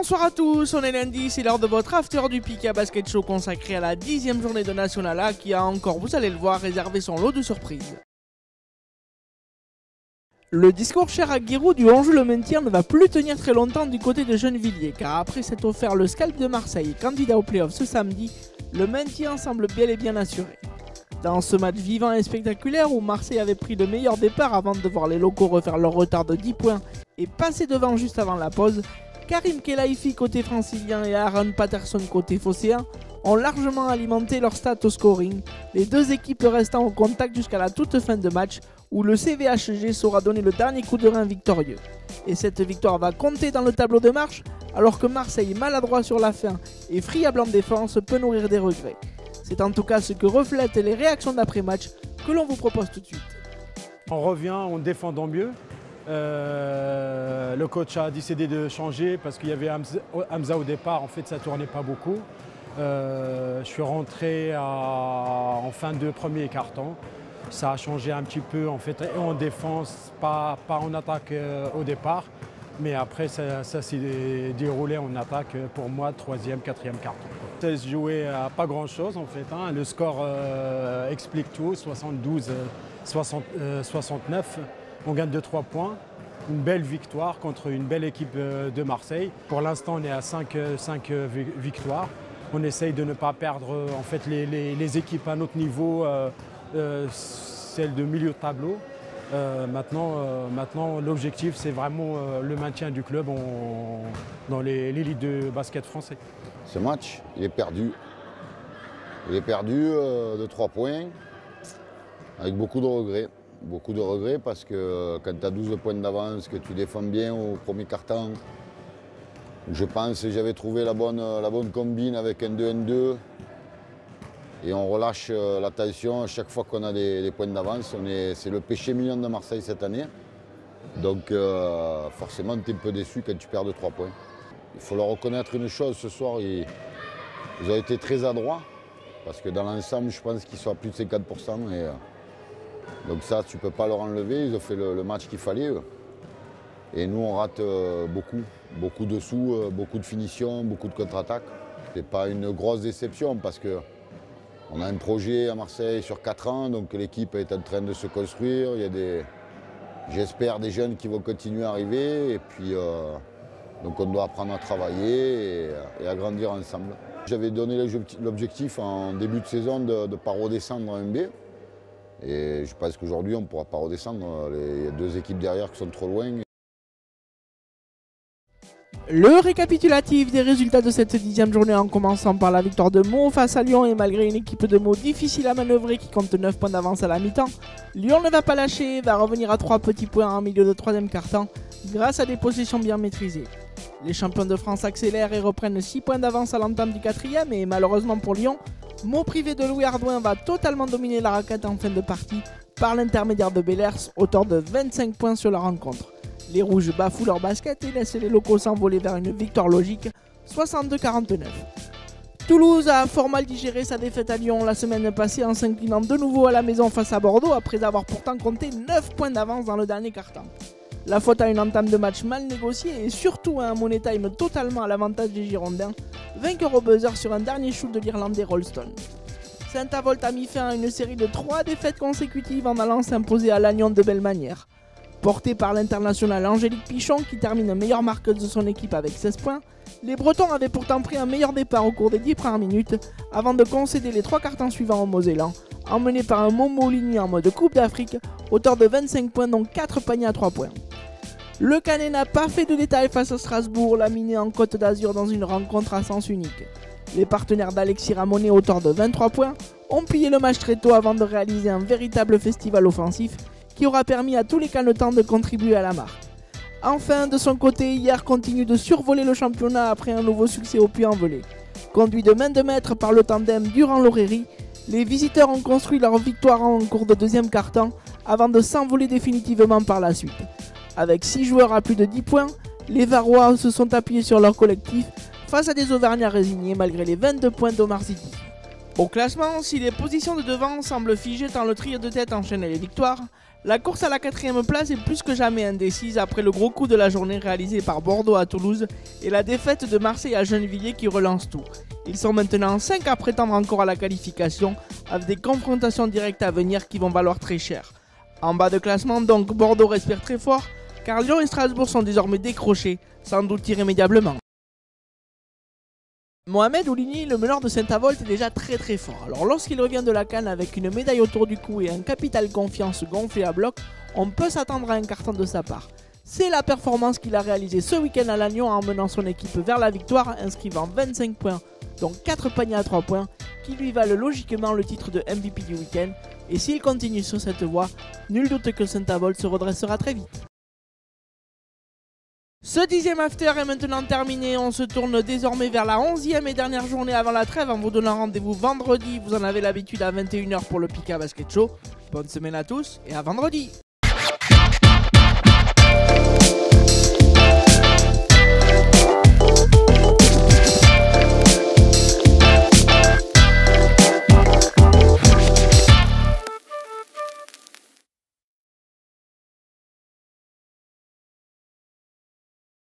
Bonsoir à tous, on est lundi, c'est l'heure de votre after du Pika Basket Show consacré à la 10e journée de National A qui a encore, vous allez le voir, réservé son lot de surprises. Le discours cher à Giroud du enjeu le maintien ne va plus tenir très longtemps du côté de Gennevilliers, car après s'être offert le scalp de Marseille, candidat au play-off ce samedi, le maintien semble bel et bien assuré. Dans ce match vivant et spectaculaire où Marseille avait pris le meilleur départ avant de voir les locaux refaire leur retard de 10 points et passer devant juste avant la pause, Karim Khelaifi côté francilien et Aaron Patterson côté phocéen ont largement alimenté leur stats au scoring, les deux équipes restant au contact jusqu'à la toute fin de match où le CVHG saura donner le dernier coup de rein victorieux. Et cette victoire va compter dans le tableau de marche alors que Marseille, maladroit sur la fin et friable en défense, peut nourrir des regrets. C'est en tout cas ce que reflètent les réactions d'après-match que l'on vous propose tout de suite. On revient en défendant mieux. Le coach a décidé de changer parce qu'il y avait Hamza au départ, en fait ça ne tournait pas beaucoup. Je suis rentré en fin de premier quart-temps. Ça a changé un petit peu en fait en défense, pas en attaque au départ. Mais après, ça s'est déroulé en attaque pour moi, 3e, 4e carton. Ça se jouait à pas grand-chose en fait. Le score explique tout, 72-69. On gagne de 3 points. Une belle victoire contre une belle équipe de Marseille. Pour l'instant, on est à 5 victoires. On essaye de ne pas perdre en fait, les équipes à notre niveau, celles de milieu de tableau. Maintenant, l'objectif, c'est vraiment le maintien du club dans l'élite de basket français. Ce match, il est perdu. Il est perdu de 3 points, avec beaucoup de regrets. Beaucoup de regrets parce que quand tu as 12 points d'avance, que tu défends bien au premier quart-temps, je pense que j'avais trouvé la bonne combine avec un 2-1-2. Et on relâche la tension à chaque fois qu'on a des points d'avance. C'est le péché mignon de Marseille cette année. Donc forcément, tu es un peu déçu quand tu perds de 3 points. Il faut leur reconnaître une chose, ce soir, ils ont été très adroits. Parce que dans l'ensemble, je pense qu'ils sont à plus de 50%. Donc ça, tu ne peux pas leur enlever. Ils ont fait le match qu'il fallait. Et nous, on rate beaucoup de sous, beaucoup de finitions, beaucoup de contre-attaques. Ce n'est pas une grosse déception parce que on a un projet à Marseille sur 4 ans, donc l'équipe est en train de se construire. Il y a j'espère, des jeunes qui vont continuer à arriver. Et puis, donc on doit apprendre à travailler et à grandir ensemble. J'avais donné l'objectif en début de saison de ne pas redescendre en 1B. Et je pense qu'aujourd'hui, on ne pourra pas redescendre. Il y a 2 équipes derrière qui sont trop loin. Le récapitulatif des résultats de cette 10e journée en commençant par la victoire de Meaux face à Lyon et malgré une équipe de Meaux difficile à manœuvrer qui compte 9 points d'avance à la mi-temps, Lyon ne va pas lâcher et va revenir à 3 petits points en milieu de 3e quart-temps grâce à des possessions bien maîtrisées. Les champions de France accélèrent et reprennent 6 points d'avance à l'entame du 4e et malheureusement pour Lyon, Meaux privé de Louis Ardouin va totalement dominer la raquette en fin de partie par l'intermédiaire de Bellers, auteur de 25 points sur la rencontre. Les Rouges bafouent leur basket et laissent les locaux s'envoler vers une victoire logique, 62-49. Toulouse a fort mal digéré sa défaite à Lyon la semaine passée en s'inclinant de nouveau à la maison face à Bordeaux après avoir pourtant compté 9 points d'avance dans le dernier quart-temps. La faute à une entame de match mal négociée et surtout à un money time totalement à l'avantage des Girondins, vainqueurs au buzzer sur un dernier shoot de l'Irlandais Rolston. Saint-Avold a mis fin à une série de 3 défaites consécutives en allant s'imposer à Lannion de belle manière. Porté par l'international Angélique Pichon qui termine meilleure marqueuse de son équipe avec 16 points, les Bretons avaient pourtant pris un meilleur départ au cours des 10 premières minutes avant de concéder les 3 quarts-temps suivants au Mosellan, emmené par un Momo Ligny en mode Coupe d'Afrique, auteur de 25 points dont 4 paniers à 3 points. Le Canet n'a pas fait de détails face à Strasbourg, laminé en Côte d'Azur dans une rencontre à sens unique. Les partenaires d'Alexis Ramonet, auteur de 23 points, ont plié le match très tôt avant de réaliser un véritable festival offensif qui aura permis à tous les canetans de contribuer à la marque. Enfin, de son côté, Hier continue de survoler le championnat après un nouveau succès au Puy-en-Velay. Conduits de main de maître par le tandem Durand-Lauréry, les visiteurs ont construit leur victoire en cours de 2e quart-temps avant de s'envoler définitivement par la suite. Avec 6 joueurs à plus de 10 points, les Varois se sont appuyés sur leur collectif face à des Auvergnats résignés malgré les 22 points d'Omar Zidi. Au classement, si les positions de devant semblent figées tant le trio de tête enchaîne les victoires, la course à la 4ème place est plus que jamais indécise après le gros coup de la journée réalisé par Bordeaux à Toulouse et la défaite de Marseille à Gennevilliers qui relance tout. Ils sont maintenant 5 à prétendre encore à la qualification avec des confrontations directes à venir qui vont valoir très cher. En bas de classement donc, Bordeaux respire très fort car Lyon et Strasbourg sont désormais décrochés, sans doute irrémédiablement. Mohamed Ouligny, le meneur de Saint-Avold, est déjà très fort. Alors lorsqu'il revient de la CAN avec une médaille autour du cou et un capital confiance gonflé à bloc, on peut s'attendre à un carton de sa part. C'est la performance qu'il a réalisée ce week-end à Lannion en menant son équipe vers la victoire, inscrivant 25 points, dont 4 paniers à 3 points, qui lui valent logiquement le titre de MVP du week-end. Et s'il continue sur cette voie, nul doute que Saint-Avold se redressera très vite. Ce 10e after est maintenant terminé, on se tourne désormais vers la 11e et dernière journée avant la trêve en vous donnant rendez-vous vendredi, vous en avez l'habitude à 21 h pour le Pika Basket Show. Bonne semaine à tous et à vendredi.